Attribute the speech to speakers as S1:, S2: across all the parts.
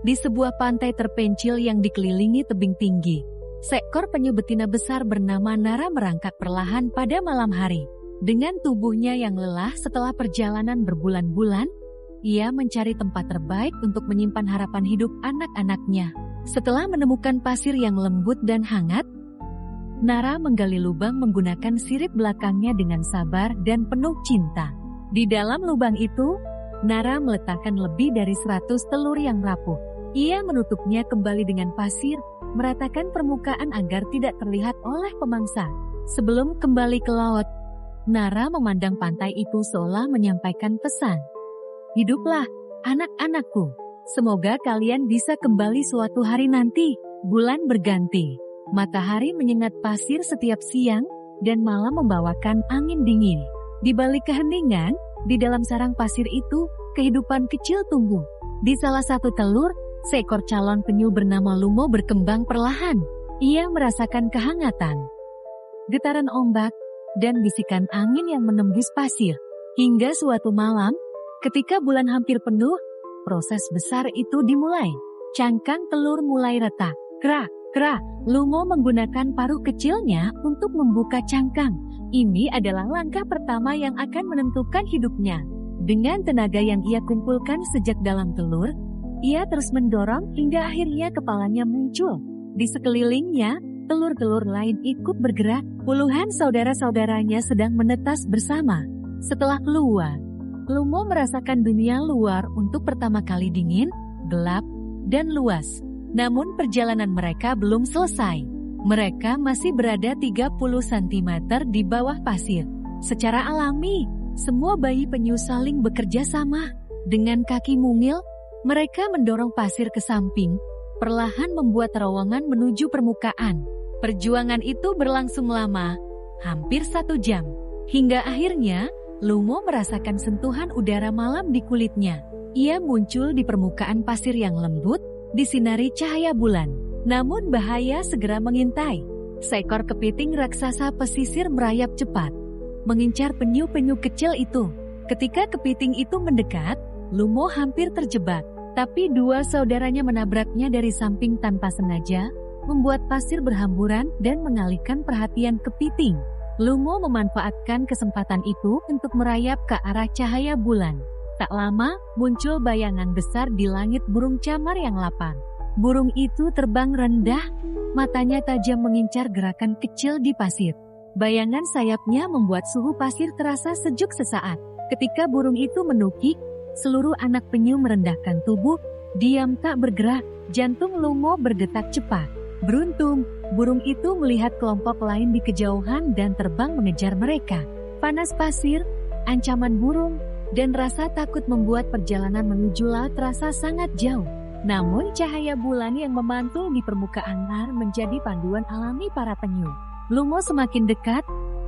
S1: Di sebuah pantai terpencil yang dikelilingi tebing tinggi, seekor penyu betina besar bernama Nara merangkak perlahan pada malam hari. Dengan tubuhnya yang lelah setelah perjalanan berbulan-bulan, ia mencari tempat terbaik untuk menyimpan harapan hidup anak-anaknya. Setelah menemukan pasir yang lembut dan hangat, Nara menggali lubang menggunakan sirip belakangnya dengan sabar dan penuh cinta. Di dalam lubang itu, Nara meletakkan lebih dari 100 telur yang rapuh. Ia menutupnya kembali dengan pasir, meratakan permukaan agar tidak terlihat oleh pemangsa. Sebelum kembali ke laut, Nara memandang pantai itu seolah menyampaikan pesan. Hiduplah, anak-anakku. Semoga kalian bisa kembali suatu hari nanti. Bulan berganti. Matahari menyengat pasir setiap siang, dan malam membawakan angin dingin. Di balik keheningan, di dalam sarang pasir itu, kehidupan kecil tumbuh. Di salah satu telur, seekor calon penyu bernama Lumo berkembang perlahan. Ia merasakan kehangatan, getaran ombak, dan bisikan angin yang menembus pasir. Hingga suatu malam, ketika bulan hampir penuh, proses besar itu dimulai. Cangkang telur mulai retak. Krak, krak, Lumo menggunakan paruh kecilnya untuk membuka cangkang. Ini adalah langkah pertama yang akan menentukan hidupnya. Dengan tenaga yang ia kumpulkan sejak dalam telur, ia terus mendorong hingga akhirnya kepalanya muncul. Di sekelilingnya, telur-telur lain ikut bergerak. Puluhan saudara-saudaranya sedang menetas bersama. Setelah keluar, Lumo merasakan dunia luar untuk pertama kali dingin, gelap, dan luas. Namun perjalanan mereka belum selesai. Mereka masih berada 30 cm di bawah pasir. Secara alami, semua bayi penyu saling bekerja sama. Dengan kaki mungil, mereka mendorong pasir ke samping, perlahan membuat terowongan menuju permukaan. Perjuangan itu berlangsung lama, hampir 1 jam. Hingga akhirnya, Lumo merasakan sentuhan udara malam di kulitnya. Ia muncul di permukaan pasir yang lembut, disinari cahaya bulan. Namun bahaya segera mengintai. Seekor kepiting raksasa pesisir merayap cepat, mengincar penyu-penyu kecil itu. Ketika kepiting itu mendekat, Lumo hampir terjebak. Tapi dua saudaranya menabraknya dari samping tanpa sengaja, membuat pasir berhamburan dan mengalihkan perhatian kepiting. Lumo memanfaatkan kesempatan itu untuk merayap ke arah cahaya bulan. Tak lama, muncul bayangan besar di langit burung camar yang lapar. Burung itu terbang rendah, matanya tajam mengincar gerakan kecil di pasir. Bayangan sayapnya membuat suhu pasir terasa sejuk sesaat. Ketika burung itu menukik, seluruh anak penyu merendahkan tubuh, diam tak bergerak. Jantung Lumo berdetak cepat. Beruntung, burung itu melihat kelompok lain di kejauhan dan terbang mengejar mereka. Panas pasir, ancaman burung, dan rasa takut membuat perjalanan menuju laut terasa sangat jauh. Namun cahaya bulan yang memantul di permukaan air menjadi panduan alami para penyu. Lumo semakin dekat,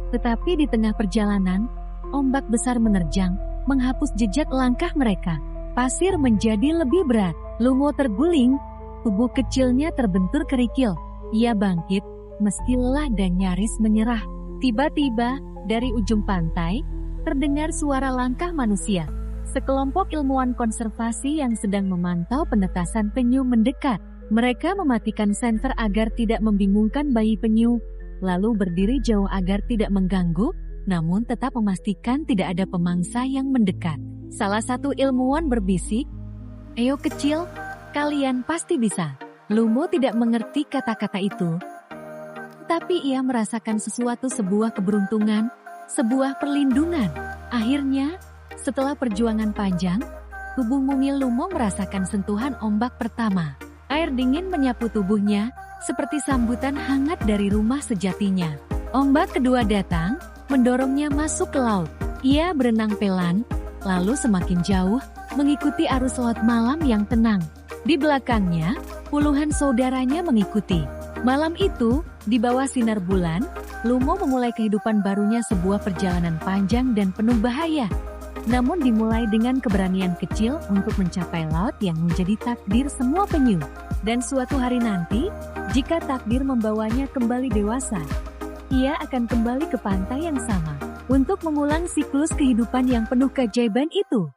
S1: tetapi di tengah perjalanan, ombak besar menerjang, menghapus jejak langkah mereka. Pasir menjadi lebih berat. Lumo terguling, tubuh kecilnya terbentur kerikil. Ia bangkit, meski lelah dan nyaris menyerah. Tiba-tiba, dari ujung pantai, terdengar suara langkah manusia. Sekelompok ilmuwan konservasi yang sedang memantau penetasan penyu mendekat. Mereka mematikan senter agar tidak membingungkan bayi penyu, lalu berdiri jauh agar tidak mengganggu, namun tetap memastikan tidak ada pemangsa yang mendekat. Salah satu ilmuwan berbisik, "Ayo kecil, kalian pasti bisa." Lumo tidak mengerti kata-kata itu, tapi ia merasakan sebuah keberuntungan, sebuah perlindungan. Akhirnya, setelah perjuangan panjang, tubuh mungil Lumo merasakan sentuhan ombak pertama. Air dingin menyapu tubuhnya, seperti sambutan hangat dari rumah sejatinya. Ombak kedua datang, mendorongnya masuk ke laut. Ia berenang pelan, lalu semakin jauh, mengikuti arus laut malam yang tenang. Di belakangnya, puluhan saudaranya mengikuti. Malam itu, di bawah sinar bulan, Lumo memulai kehidupan barunya, sebuah perjalanan panjang dan penuh bahaya. Namun dimulai dengan keberanian kecil untuk mencapai laut yang menjadi takdir semua penyu. Dan suatu hari nanti, jika takdir membawanya kembali dewasa, ia akan kembali ke pantai yang sama untuk mengulang siklus kehidupan yang penuh keajaiban itu.